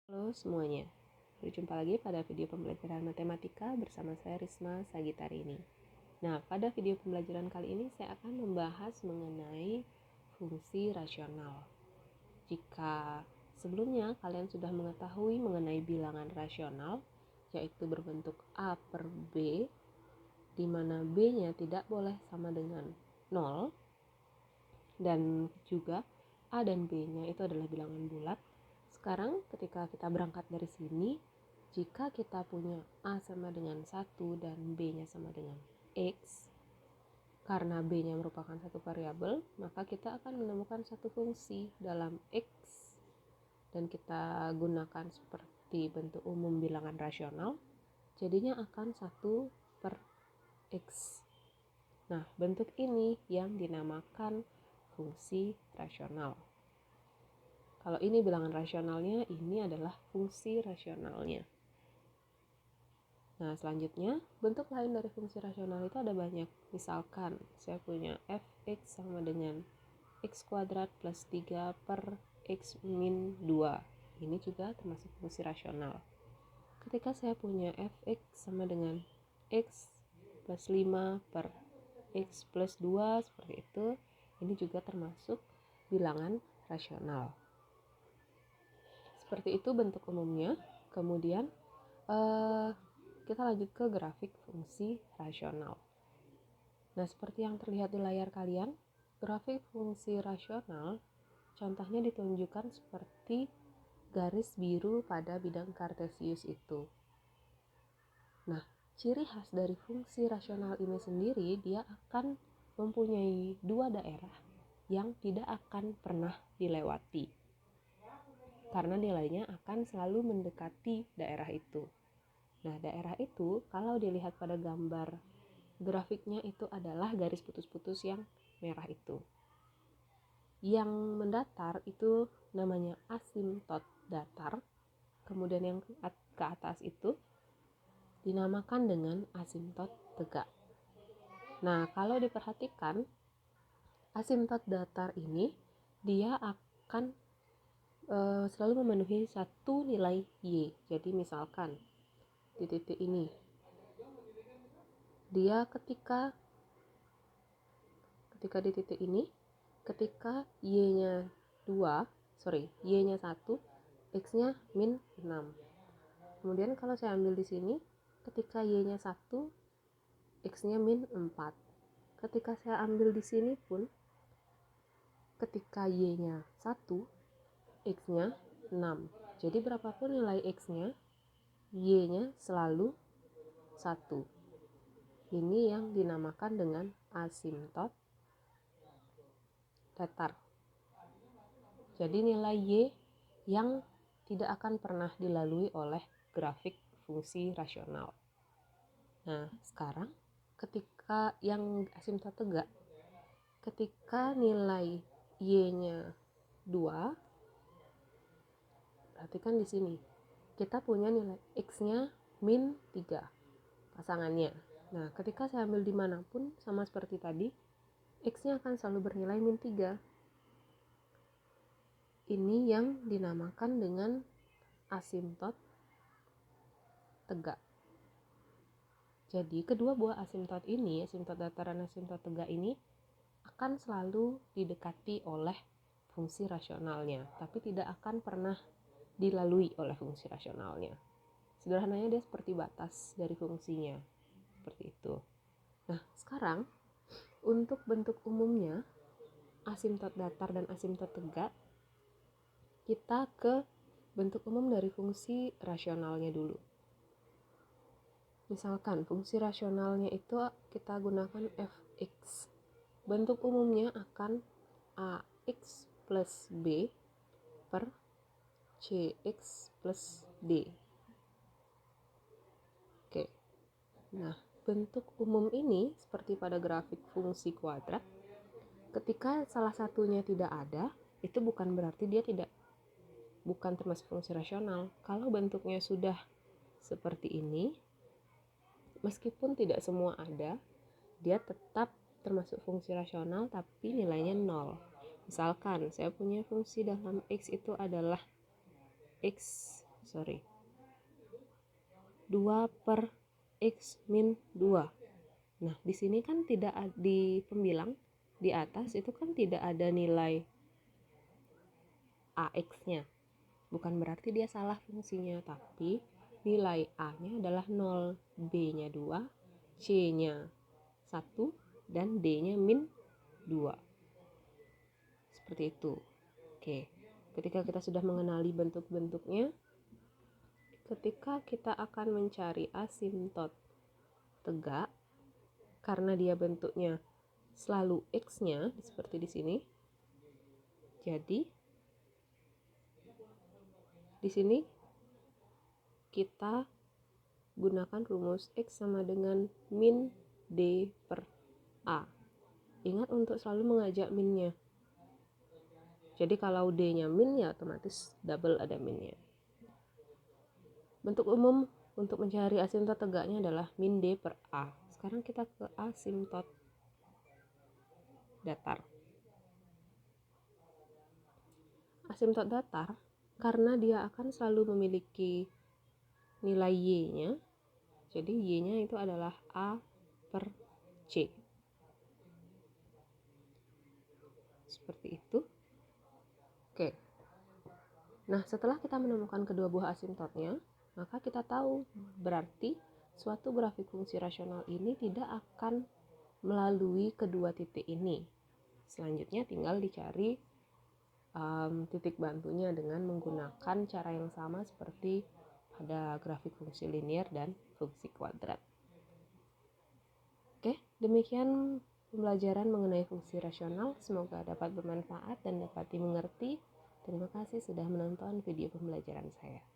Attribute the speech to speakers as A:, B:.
A: Halo semuanya, berjumpa lagi pada video pembelajaran matematika bersama saya Risma Sagitarini. Nah, pada video pembelajaran kali ini saya akan membahas mengenai fungsi rasional. Jika sebelumnya kalian sudah mengetahui mengenai bilangan rasional, yaitu berbentuk A per B, di mana B-nya tidak boleh sama dengan 0, dan juga A dan B-nya itu adalah bilangan bulat. Sekarang ketika kita berangkat dari sini, jika kita punya A sama dengan 1 dan B-nya sama dengan X, karena B-nya merupakan satu variabel, maka kita akan menemukan satu fungsi dalam X, dan kita gunakan seperti bentuk umum bilangan rasional, jadinya akan 1 per X. Nah, bentuk ini yang dinamakan fungsi rasional. Kalau ini bilangan rasionalnya, ini adalah fungsi rasionalnya. Nah, selanjutnya, bentuk lain dari fungsi rasional itu ada banyak. Misalkan, saya punya fx sama dengan x kuadrat plus 3 per x min 2. Ini juga termasuk fungsi rasional. Ketika saya punya fx sama dengan x plus 5 per x plus 2, seperti itu, ini juga termasuk bilangan rasional. Seperti itu bentuk umumnya. Kemudian kita lanjut ke grafik fungsi rasional. Nah, seperti yang terlihat di layar kalian, grafik fungsi rasional contohnya ditunjukkan seperti garis biru pada bidang kartesius itu. Nah, ciri khas dari fungsi rasional ini sendiri, dia akan mempunyai dua daerah yang tidak akan pernah dilewati, karena nilainya akan selalu mendekati daerah itu. Nah, daerah itu kalau dilihat pada gambar grafiknya itu adalah garis putus-putus yang merah itu. Yang mendatar itu namanya asimtot datar. Kemudian yang ke atas itu dinamakan dengan asimtot tegak. Nah, kalau diperhatikan, asimtot datar ini dia akan selalu memenuhi satu nilai Y. Jadi misalkan di titik ini, dia ketika di titik ini, ketika Y-nya 1, X-nya min 6. Kemudian kalau saya ambil di sini, ketika Y-nya 1, X-nya min 4. Ketika saya ambil di sini pun, ketika Y-nya 1, X-nya 6. Jadi berapapun nilai X-nya, Y-nya selalu 1. Ini yang dinamakan dengan asimtot datar. Jadi nilai Y yang tidak akan pernah dilalui oleh grafik fungsi rasional. Nah, sekarang ketika yang asimtot tegak, ketika nilai Y-nya 2, perhatikan di sini, kita punya nilai X-nya min 3 pasangannya. Nah, ketika saya ambil dimanapun, sama seperti tadi, X-nya akan selalu bernilai min 3. Ini yang dinamakan dengan asimtot tegak. Jadi kedua buah asimtot ini, asimtot datar dan asimtot tegak ini, akan selalu didekati oleh fungsi rasionalnya, tapi tidak akan pernah dilalui oleh fungsi rasionalnya. Sederhananya dia seperti batas dari fungsinya, seperti itu. Nah, sekarang untuk bentuk umumnya asimtot datar dan asimtot tegak, kita ke bentuk umum dari fungsi rasionalnya dulu. Misalkan fungsi rasionalnya itu kita gunakan fx. Bentuk umumnya akan ax plus b per cx plus d. Oke. Nah, bentuk umum ini seperti pada grafik fungsi kuadrat. Ketika salah satunya tidak ada, itu bukan berarti dia bukan termasuk fungsi rasional. Kalau bentuknya sudah seperti ini, meskipun tidak semua ada, dia tetap termasuk fungsi rasional tapi nilainya 0. Misalkan saya punya fungsi dalam X itu adalah X 2 per X min 2. Nah, di sini kan tidak di pembilang di atas itu kan tidak ada nilai AX-nya. Bukan berarti dia salah fungsinya, tapi nilai A-nya adalah 0, B-nya 2, C-nya 1, dan D-nya min 2. Seperti itu. Oke, ketika kita sudah mengenali bentuk-bentuknya, ketika kita akan mencari asimtot tegak, karena dia bentuknya selalu X-nya, seperti di sini, jadi di sini kita gunakan rumus X sama dengan min D per A. Ingat untuk selalu mengajak minnya. Jadi kalau D-nya min, ya otomatis double ada minnya. Bentuk umum untuk mencari asimtot tegaknya adalah min D per A. Sekarang kita ke asimtot datar. Asimtot datar karena dia akan selalu memiliki nilai Y-nya, jadi Y-nya itu adalah A per C. Seperti itu. Oke. Nah, setelah kita menemukan kedua buah asimtotnya, maka kita tahu berarti suatu grafik fungsi rasional ini tidak akan melalui kedua titik ini. Selanjutnya tinggal dicari titik bantunya dengan menggunakan cara yang sama seperti pada grafik fungsi linier dan fungsi kuadrat. Oke, demikian pembelajaran mengenai fungsi rasional. Semoga dapat bermanfaat dan dapat dimengerti. Terima kasih sudah menonton video pembelajaran saya.